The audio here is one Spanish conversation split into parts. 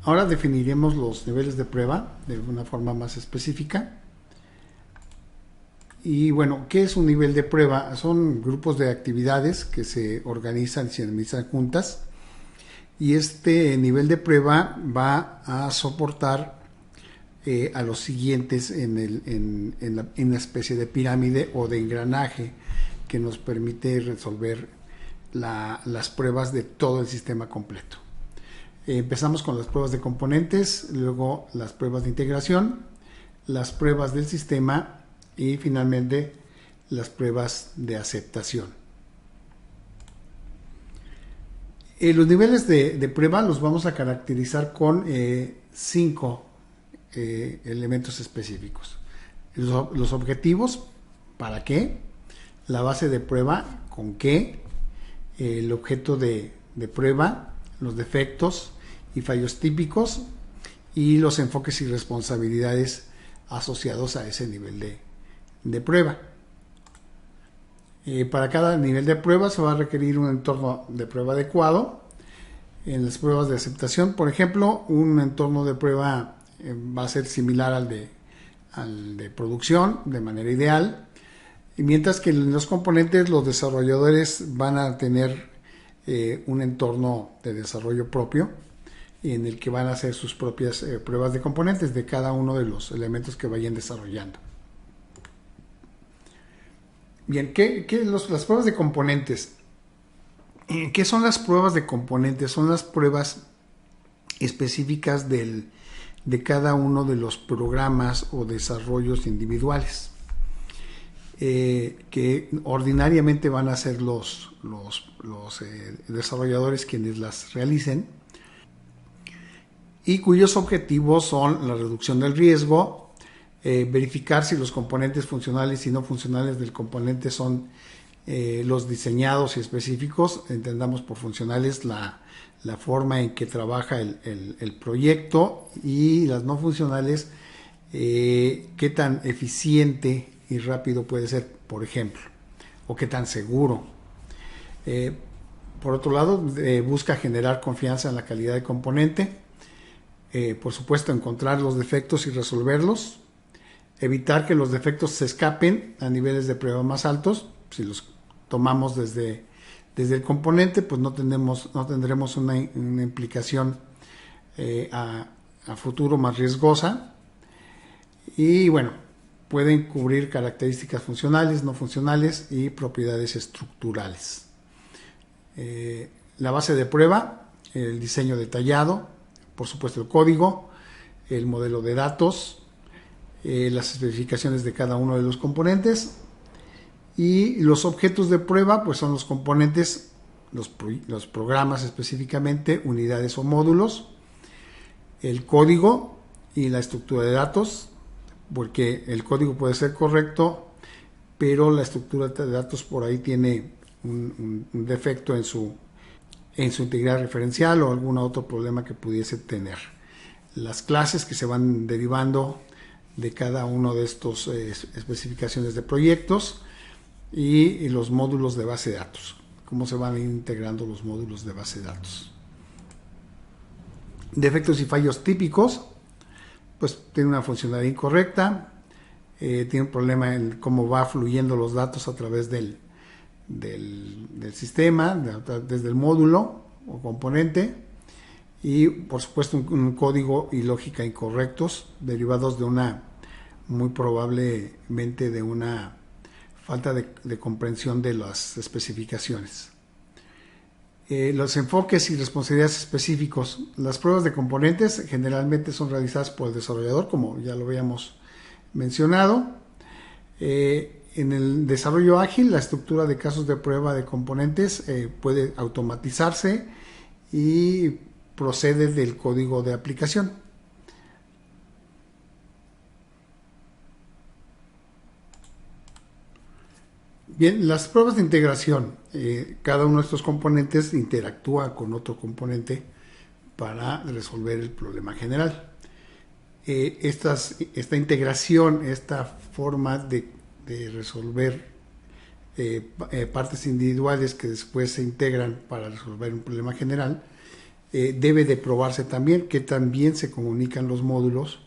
Ahora definiremos los niveles de prueba de una forma más específica. Y bueno, ¿qué es un nivel de prueba? Son grupos de actividades que se organizan y se administran juntas. Y este nivel de prueba va a soportar a los siguientes en la especie de pirámide o de engranaje que nos permite resolver las pruebas de todo el sistema completo. Empezamos con las pruebas de componentes, luego las pruebas de integración, las pruebas del sistema y finalmente las pruebas de aceptación. Los niveles de prueba los vamos a caracterizar con 5 elementos específicos. Los objetivos, ¿para qué? La base de prueba, ¿con qué? El objeto de prueba, los defectos y fallos típicos y los enfoques y responsabilidades asociados a ese nivel de prueba. Para cada nivel de prueba se va a requerir un entorno de prueba adecuado. En las pruebas de aceptación, por ejemplo, un entorno de prueba va a ser similar al de producción de manera ideal, y mientras que en los componentes los desarrolladores van a tener un entorno de desarrollo propio en el que van a hacer sus propias pruebas de componentes de cada uno de los elementos que vayan desarrollando. Bien, las pruebas de componentes? ¿Qué son las pruebas de componentes? Son las pruebas específicas de cada uno de los programas o desarrollos individuales, que ordinariamente van a ser los desarrolladores quienes las realicen, y cuyos objetivos son la reducción del riesgo, verificar si los componentes funcionales y no funcionales del componente son los diseñados y específicos. Entendamos por funcionales la forma en que trabaja el proyecto, y las no funcionales, qué tan eficiente y rápido puede ser, por ejemplo, o qué tan seguro. Por otro lado, busca generar confianza en la calidad del componente. Por supuesto, encontrar los defectos y resolverlos. Evitar que los defectos se escapen a niveles de prueba más altos. Si los tomamos desde el componente, pues no tendremos una implicación a futuro más riesgosa. Y bueno, pueden cubrir características funcionales, no funcionales y propiedades estructurales. La base de prueba, el diseño detallado, por supuesto el código, el modelo de datos, las especificaciones de cada uno de los componentes, y los objetos de prueba pues son los componentes, los programas específicamente, unidades o módulos, el código y la estructura de datos, porque el código puede ser correcto, pero la estructura de datos por ahí tiene un defecto en su integridad referencial o algún otro problema que pudiese tener. Las clases que se van derivando de cada uno de estos especificaciones de proyectos, y los módulos de base de datos, cómo se van integrando los módulos de base de datos. Defectos y fallos típicos, pues tiene una funcionalidad incorrecta, tiene un problema en cómo va fluyendo los datos a través del sistema, desde el módulo o componente, y por supuesto un código y lógica incorrectos derivados de muy probablemente de una falta de comprensión de las especificaciones. Los enfoques y responsabilidades específicos. Las pruebas de componentes generalmente son realizadas por el desarrollador, como ya lo habíamos mencionado. En el desarrollo ágil, la estructura de casos de prueba de componentes puede automatizarse y procede del código de aplicación. Bien, las pruebas de integración. Cada uno de estos componentes interactúa con otro componente para resolver el problema general. Esta integración, esta forma de resolver partes individuales que después se integran para resolver un problema general, debe de probarse también que también se comunican los módulos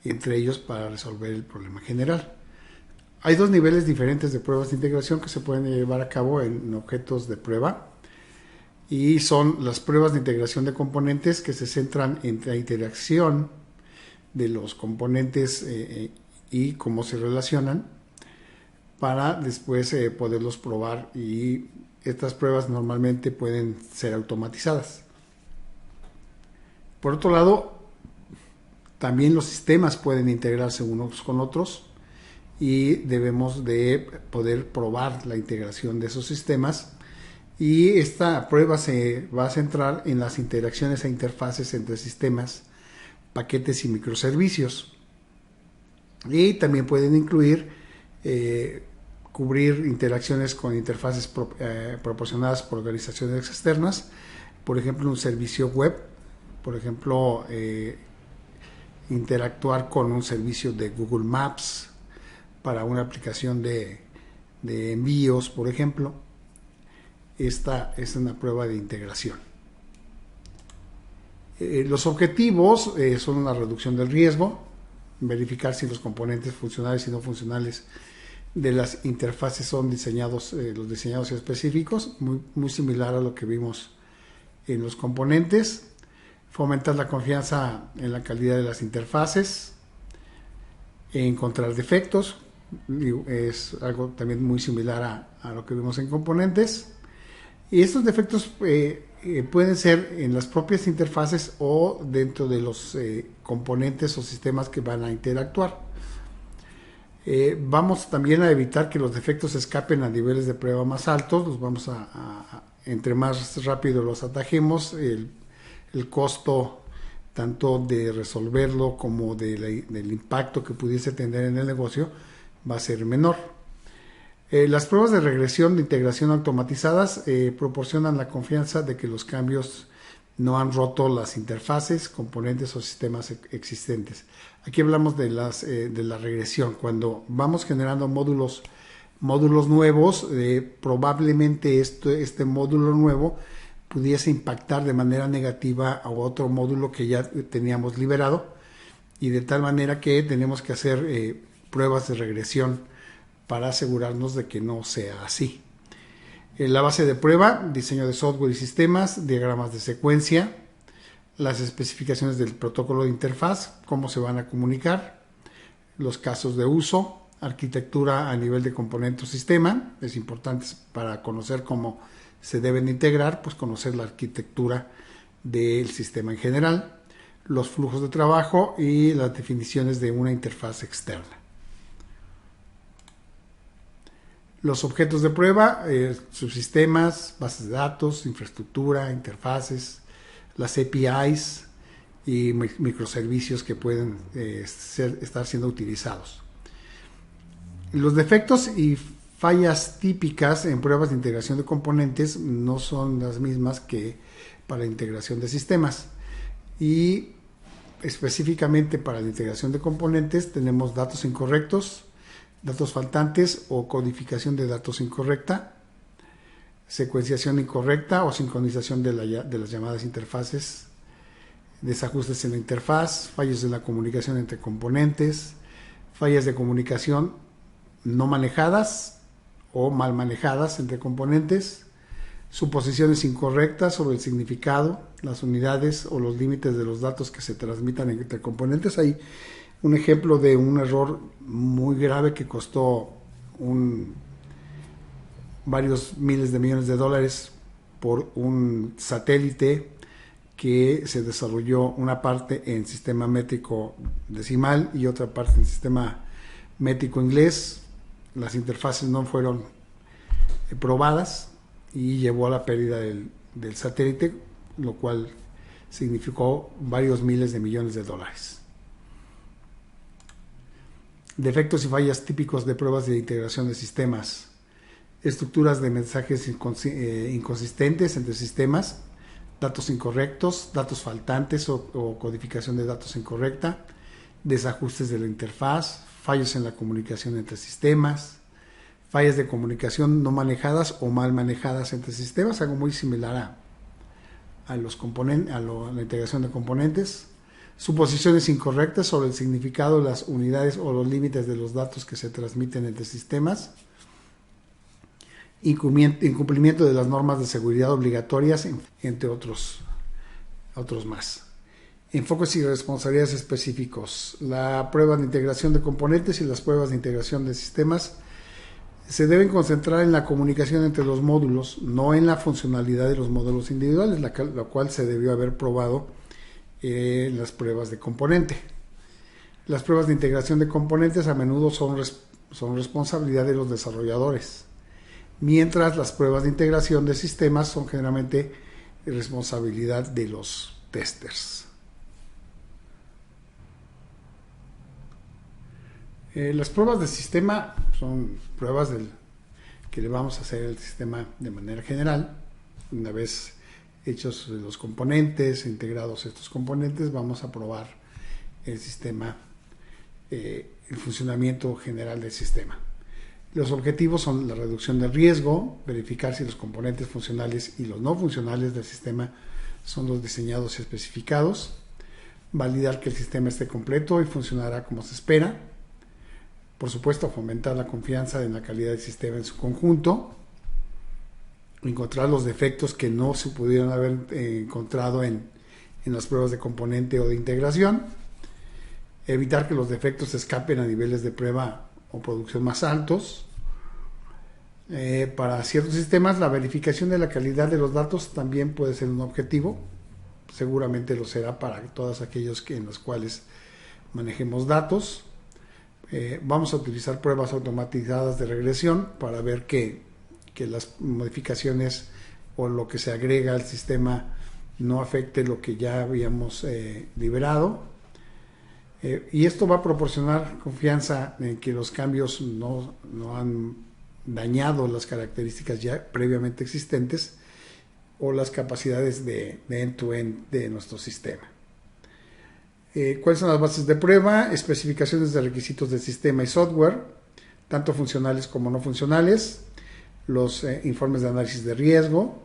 entre ellos para resolver el problema general. Hay dos niveles diferentes de pruebas de integración que se pueden llevar a cabo en objetos de prueba, y son las pruebas de integración de componentes, que se centran en la interacción de los componentes y cómo se relacionan para después poderlos probar, y estas pruebas normalmente pueden ser automatizadas. Por otro lado, también los sistemas pueden integrarse unos con otros, y debemos de poder probar la integración de esos sistemas, y esta prueba se va a centrar en las interacciones e interfaces entre sistemas, paquetes y microservicios, y también pueden incluir cubrir interacciones con interfaces proporcionadas por organizaciones externas, por ejemplo un servicio web, por ejemplo interactuar con un servicio de Google Maps para una aplicación de envíos, por ejemplo. Esta es una prueba de integración. Los objetivos son una reducción del riesgo, verificar si los componentes funcionales y no funcionales de las interfaces son los diseñados específicos, muy similar a lo que vimos en los componentes. Fomentar la confianza en la calidad de las interfaces, encontrar defectos, es algo también muy similar a lo que vimos en componentes, y estos defectos pueden ser en las propias interfaces o dentro de los componentes o sistemas que van a interactuar. Vamos también a evitar que los defectos escapen a niveles de prueba más altos. Los vamos entre más rápido los atajemos, el costo tanto de resolverlo como del impacto que pudiese tener en el negocio va a ser menor. Las pruebas de regresión de integración automatizadas proporcionan la confianza de que los cambios no han roto las interfaces, componentes o sistemas existentes. Aquí hablamos de la regresión. Cuando vamos generando módulos nuevos, probablemente este módulo nuevo pudiese impactar de manera negativa a otro módulo que ya teníamos liberado, y de tal manera que tenemos que hacer pruebas de regresión para asegurarnos de que no sea así. La base de prueba, diseño de software y sistemas, diagramas de secuencia, las especificaciones del protocolo de interfaz, cómo se van a comunicar, los casos de uso, arquitectura a nivel de componente o sistema. Es importante para conocer cómo se deben integrar, pues conocer la arquitectura del sistema en general, los flujos de trabajo y las definiciones de una interfaz externa. Los objetos de prueba, subsistemas, bases de datos, infraestructura, interfaces, las APIs y microservicios que pueden estar siendo utilizados. Los defectos y fallas típicas en pruebas de integración de componentes no son las mismas que para integración de sistemas, y específicamente para la integración de componentes tenemos datos incorrectos, datos faltantes o codificación de datos incorrecta, secuenciación incorrecta o sincronización de las llamadas interfaces, desajustes en la interfaz, fallos en la comunicación entre componentes, fallas de comunicación no manejadas o mal manejadas entre componentes, suposiciones incorrectas sobre el significado, las unidades o los límites de los datos que se transmitan entre componentes. Hay un ejemplo de un error muy grave que costó varios miles de millones de dólares por un satélite que se desarrolló una parte en sistema métrico decimal y otra parte en sistema métrico inglés. Las interfaces no fueron probadas y llevó a la pérdida del satélite, lo cual significó varios miles de millones de dólares. Defectos y fallas típicos de pruebas de integración de sistemas: estructuras de mensajes inconsistentes entre sistemas, datos incorrectos, datos faltantes o codificación de datos incorrecta, desajustes de la interfaz, fallos en la comunicación entre sistemas, fallas de comunicación no manejadas o mal manejadas entre sistemas, algo muy similar a la integración de componentes, suposiciones incorrectas sobre el significado de las unidades o los límites de los datos que se transmiten entre sistemas, incumplimiento de las normas de seguridad obligatorias, entre otros más. Enfoques y responsabilidades específicos. La prueba de integración de componentes y las pruebas de integración de sistemas se deben concentrar en la comunicación entre los módulos, no en la funcionalidad de los módulos individuales, la cual se debió haber probado en las pruebas de componente. Las pruebas de integración de componentes a menudo son responsabilidad de los desarrolladores, mientras las pruebas de integración de sistemas son generalmente responsabilidad de los testers. Las pruebas de sistema son pruebas que le vamos a hacer al sistema de manera general. Una vez hechos los componentes, integrados estos componentes, vamos a probar el sistema, el funcionamiento general del sistema. Los objetivos son la reducción del riesgo, verificar si los componentes funcionales y los no funcionales del sistema son los diseñados y especificados, validar que el sistema esté completo y funcionará como se espera. Por supuesto, fomentar la confianza en la calidad del sistema en su conjunto, encontrar los defectos que no se pudieron haber encontrado en las pruebas de componente o de integración, evitar que los defectos escapen a niveles de prueba o producción más altos. Para ciertos sistemas, la verificación de la calidad de los datos también puede ser un objetivo, seguramente lo será para todos aquellos en los cuales manejemos datos. Vamos a utilizar pruebas automatizadas de regresión para ver que las modificaciones o lo que se agrega al sistema no afecte lo que ya habíamos liberado. Y esto va a proporcionar confianza en que los cambios no han dañado las características ya previamente existentes o las capacidades de end-to-end de nuestro sistema. ¿Cuáles son las bases de prueba? Especificaciones de requisitos del sistema y software, tanto funcionales como no funcionales, los informes de análisis de riesgo,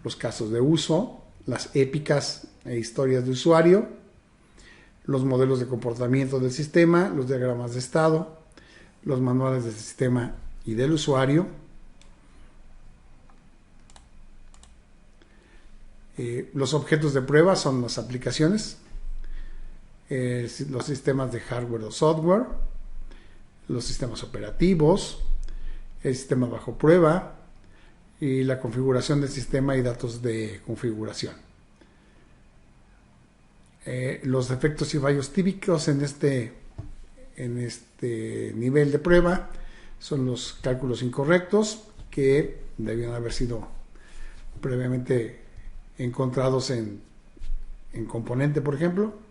los casos de uso, las épicas e historias de usuario, los modelos de comportamiento del sistema, los diagramas de estado, los manuales del sistema y del usuario, los objetos de prueba son las aplicaciones, los sistemas de hardware o software, los sistemas operativos, el sistema bajo prueba y la configuración del sistema y datos de configuración. Los defectos y fallos típicos en este nivel de prueba son los cálculos incorrectos que debían haber sido previamente encontrados en componente, por ejemplo.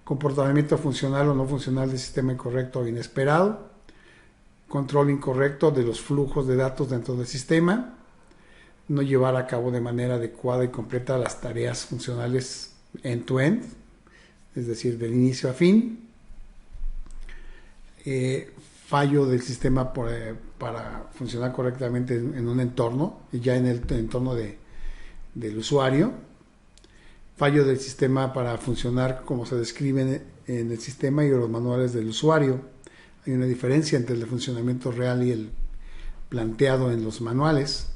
Comportamiento funcional o no funcional del sistema incorrecto o inesperado, control incorrecto de los flujos de datos dentro del sistema, no llevar a cabo de manera adecuada y completa las tareas funcionales end-to-end, es decir, del inicio a fin, fallo del sistema para funcionar correctamente en un entorno, y ya en el entorno del usuario, fallo del sistema para funcionar como se describe en el sistema y los manuales del usuario. Hay una diferencia entre el funcionamiento real y el planteado en los manuales.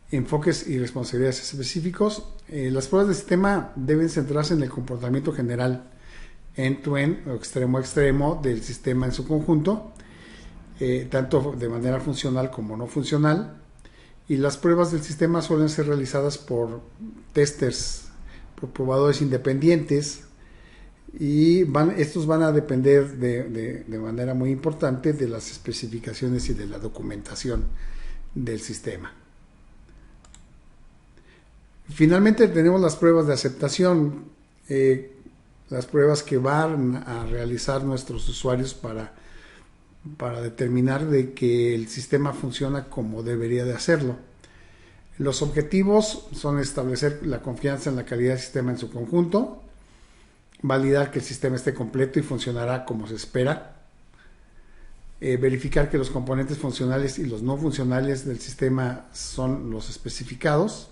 Enfoques y responsabilidades específicos. Las pruebas de sistema deben centrarse en el comportamiento general, end-to-end o extremo a extremo del sistema en su conjunto, tanto de manera funcional como no funcional. Y las pruebas del sistema suelen ser realizadas por testers, por probadores independientes, y estos van a depender de manera muy importante de las especificaciones y de la documentación del sistema. Finalmente tenemos las pruebas de aceptación, las pruebas que van a realizar nuestros usuarios para determinar de que el sistema funciona como debería de hacerlo. Los objetivos son establecer la confianza en la calidad del sistema en su conjunto, validar que el sistema esté completo y funcionará como se espera, verificar que los componentes funcionales y los no funcionales del sistema son los especificados,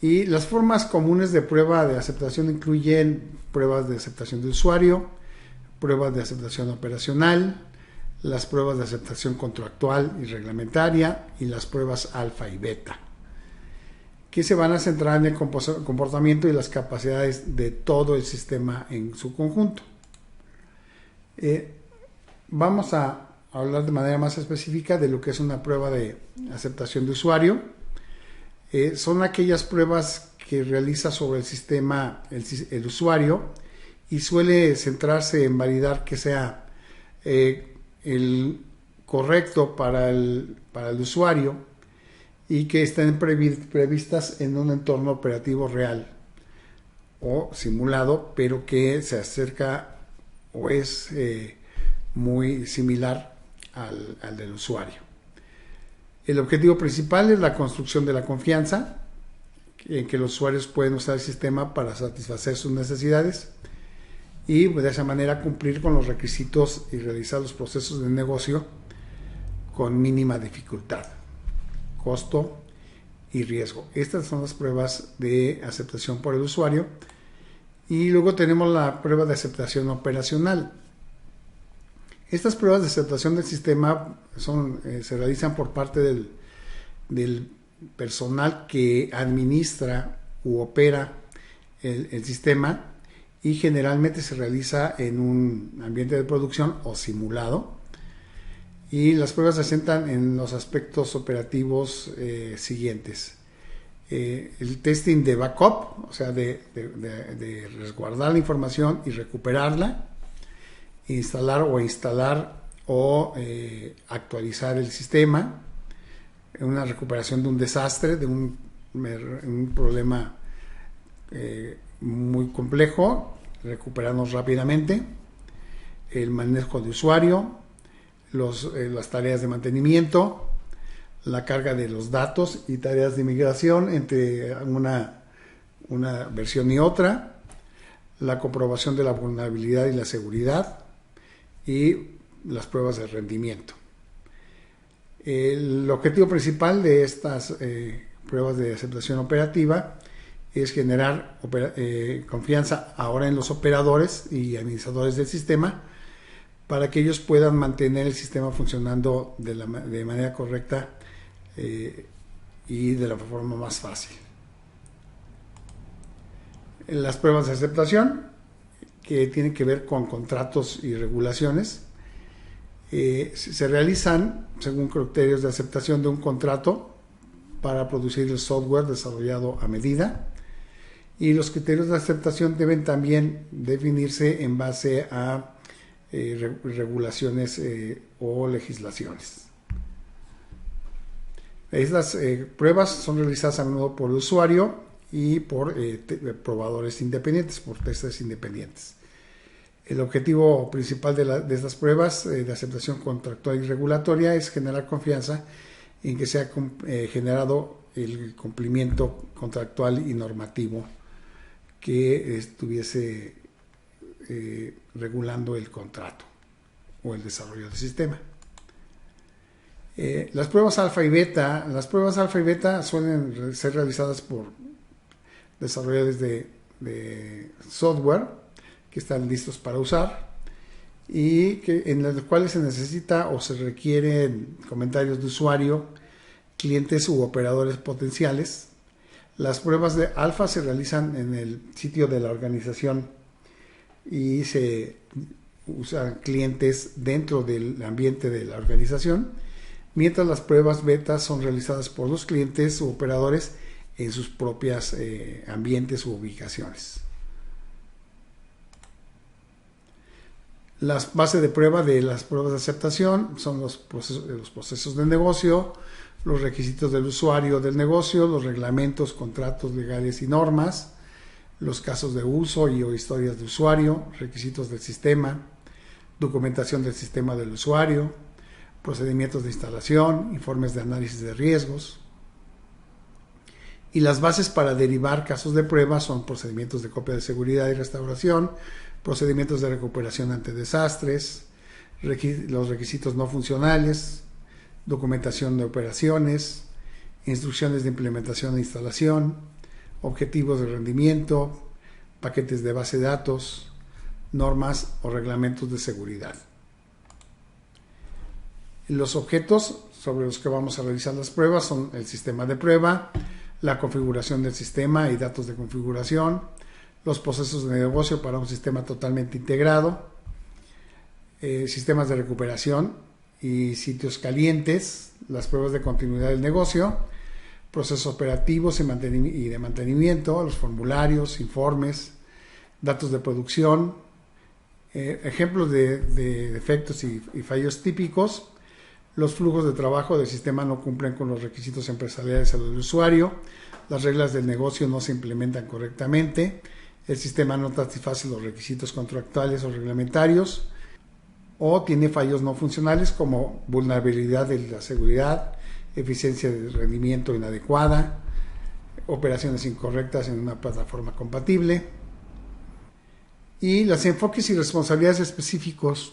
Y las formas comunes de prueba de aceptación incluyen pruebas de aceptación de usuario, pruebas de aceptación operacional, las pruebas de aceptación contractual y reglamentaria y las pruebas alfa y beta, que se van a centrar en el comportamiento y las capacidades de todo el sistema en su conjunto. Vamos a hablar de manera más específica de lo que es una prueba de aceptación de usuario. Son aquellas pruebas que realiza sobre el sistema el usuario y suele centrarse en validar que sea el correcto para el usuario y que estén previstas en un entorno operativo real o simulado, pero que se acerca o es muy similar al del usuario. El objetivo principal es la construcción de la confianza en que los usuarios pueden usar el sistema para satisfacer sus necesidades y de esa manera cumplir con los requisitos y realizar los procesos de negocio con mínima dificultad, costo y riesgo. Estas son las pruebas de aceptación por el usuario. Y luego tenemos la prueba de aceptación operacional. Estas pruebas de aceptación del sistema se realizan por parte del personal que administra u opera el sistema y generalmente se realiza en un ambiente de producción o simulado. Y las pruebas se centran en los aspectos operativos siguientes. El testing de backup, o sea, de resguardar la información y recuperarla, instalar o actualizar el sistema, una recuperación de un desastre, de un problema muy complejo, recuperarnos rápidamente, el manejo de usuario, las tareas de mantenimiento, la carga de los datos y tareas de migración entre una versión y otra, la comprobación de la vulnerabilidad y la seguridad y las pruebas de rendimiento. El objetivo principal de estas pruebas de aceptación operativa es generar confianza ahora en los operadores y administradores del sistema para que ellos puedan mantener el sistema funcionando de manera correcta y de la forma más fácil. En las pruebas de aceptación, que tienen que ver con contratos y regulaciones, se realizan según criterios de aceptación de un contrato para producir el software desarrollado a medida, y los criterios de aceptación deben también definirse en base a regulaciones o legislaciones. Estas pruebas son realizadas a menudo por el usuario y por probadores independientes, por testers independientes. El objetivo principal de estas pruebas de aceptación contractual y regulatoria es generar confianza en que se ha generado el cumplimiento contractual y normativo que estuviese regulando el contrato o el desarrollo del sistema. Las pruebas alfa y beta suelen ser realizadas por desarrolladores de software que están listos para usar y en las cuales se necesita o se requieren comentarios de usuario, clientes u operadores potenciales. Las pruebas de alfa se realizan en el sitio de la organización y se usan clientes dentro del ambiente de la organización, mientras las pruebas beta son realizadas por los clientes u operadores en sus propias ambientes u ubicaciones. Las bases de prueba de las pruebas de aceptación son los procesos de negocio, los requisitos del usuario del negocio, los reglamentos, contratos legales y normas, los casos de uso y o historias de usuario, requisitos del sistema, documentación del sistema del usuario, procedimientos de instalación, informes de análisis de riesgos. Y las bases para derivar casos de prueba son procedimientos de copia de seguridad y restauración, procedimientos de recuperación ante desastres, los requisitos no funcionales, documentación de operaciones, instrucciones de implementación e instalación, objetivos de rendimiento, paquetes de base de datos, normas o reglamentos de seguridad. Los objetos sobre los que vamos a realizar las pruebas son el sistema de prueba, la configuración del sistema y datos de configuración, los procesos de negocio para un sistema totalmente integrado, sistemas de recuperación y sitios calientes, las pruebas de continuidad del negocio, procesos operativos y de mantenimiento, los formularios, informes, datos de producción, ejemplos de defectos y fallos típicos. Los flujos de trabajo del sistema no cumplen con los requisitos empresariales del usuario, las reglas del negocio no se implementan correctamente, el sistema no satisface los requisitos contractuales o reglamentarios, o tiene fallos no funcionales como vulnerabilidad de la seguridad, eficiencia de rendimiento inadecuada, operaciones incorrectas en una plataforma compatible. Y los enfoques y responsabilidades específicos.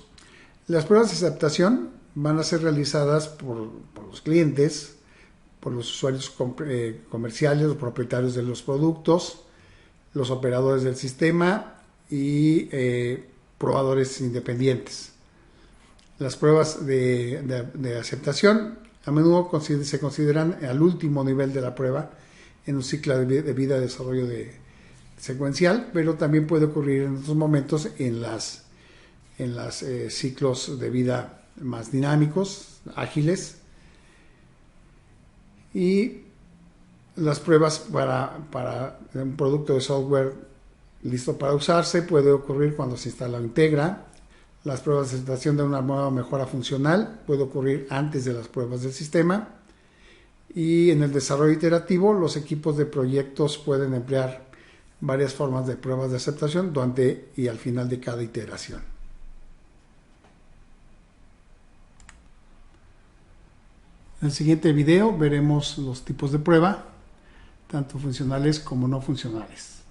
Las pruebas de aceptación van a ser realizadas por los clientes, por los usuarios comerciales, los propietarios de los productos, los operadores del sistema y probadores independientes. Las pruebas de aceptación a menudo se consideran al último nivel de la prueba en un ciclo de vida de desarrollo secuencial, pero también puede ocurrir en otros momentos en los ciclos de vida más dinámicos, ágiles. Y las pruebas para un producto de software listo para usarse puede ocurrir cuando se instala o integra. Las pruebas de aceptación de una nueva mejora funcional puede ocurrir antes de las pruebas del sistema. Y en el desarrollo iterativo, los equipos de proyectos pueden emplear varias formas de pruebas de aceptación durante y al final de cada iteración. En el siguiente video veremos los tipos de prueba, tanto funcionales como no funcionales.